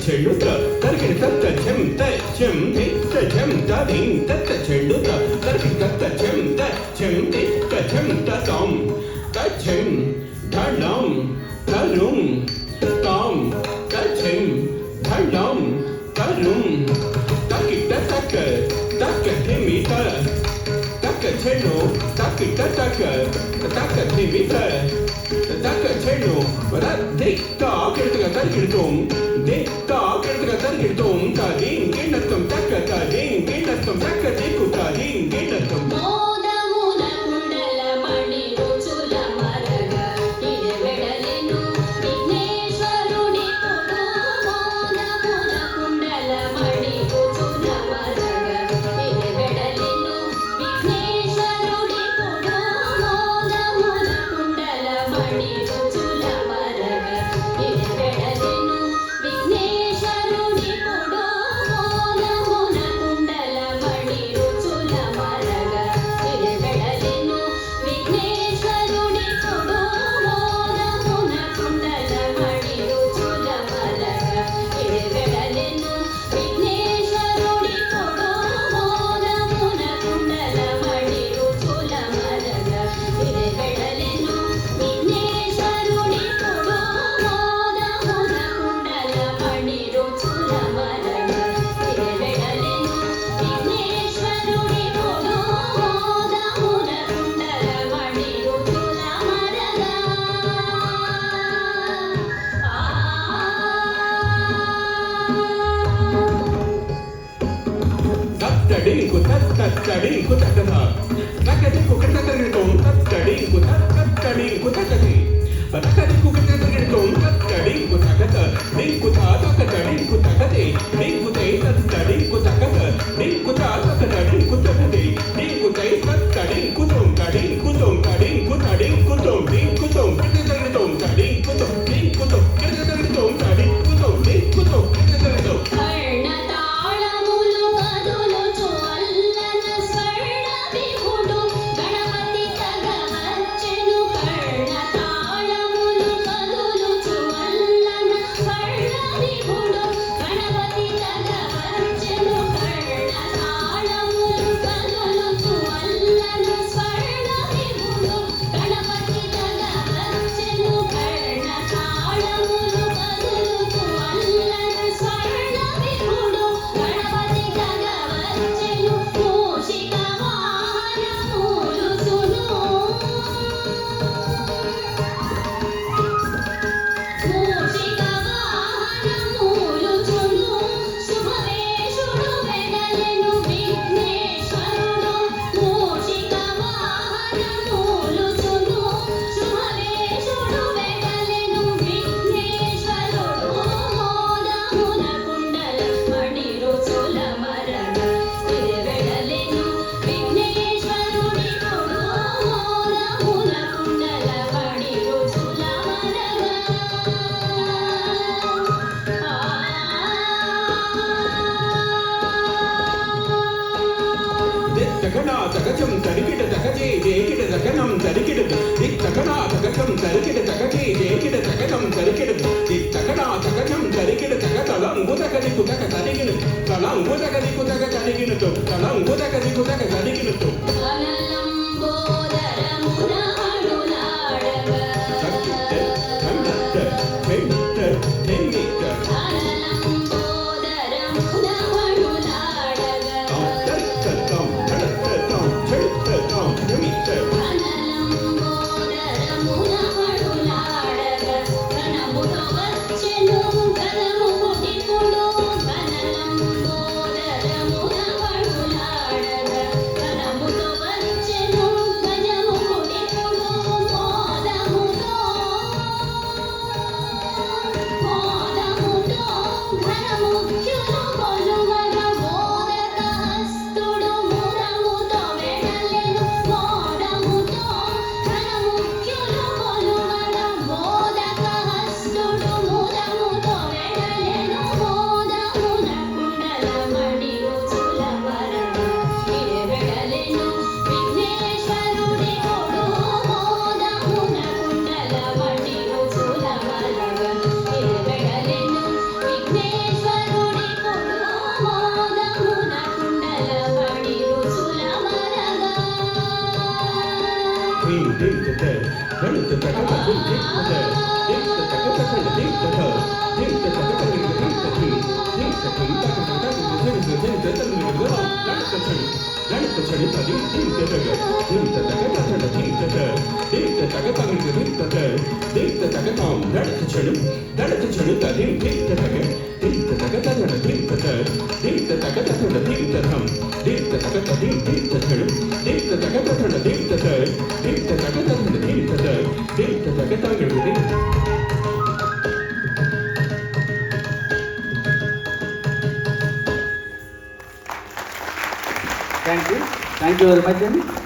చెడుత తరికిన తత్త చెంత చెంతి చెంత దింత చెడుత తరికిన తత్త చెంత చెంతి చెంత తాం తచెం ధళం తరుం తాం తచెం ధళం తరుం తకిట తక తక ధిమిత తక చెడు తకిట తక తక ధిమిత తక చెడు దిక్కా కిడతగా తరికిడుతోం దిక్కా కిడతగా తరికిడుతోం తదిం కిడతం తక తదిం కిడతం తక దిక్కు తదిం కిడతం తడికు తడికు తకత తకదికు కటకరితోం తడికు తడికు తకతి తకదికు కటకరితోం తడికు తకత దిక్కు తాతక తడికు తకతి దిక్కు తై తడికు తకత దిక్కు తాతక తడికు తకతి దిక్కు తై తడికు తోం తడికు తోం తడికు తడికు తోం దిక్కు తోం కటకరితోం తడికు తోం దిక్కు తోం కటకరితోం తడికు తోం దిక్కు తోం కటకరితోం తగచం తరికిట తగజే జేకిట తగనం తరికిట దిక్ తగనా తగచం తరికిట తగజే జేకిట తగనం తరికిట దిక్ తగనా తగచం తరికిట తగతలం గుతకది కుతక తరిగిన తలం గుతకది కుతక తరిగినతో తలం గుతకది కుతక తరిగినతో Thank you. Thank you very much.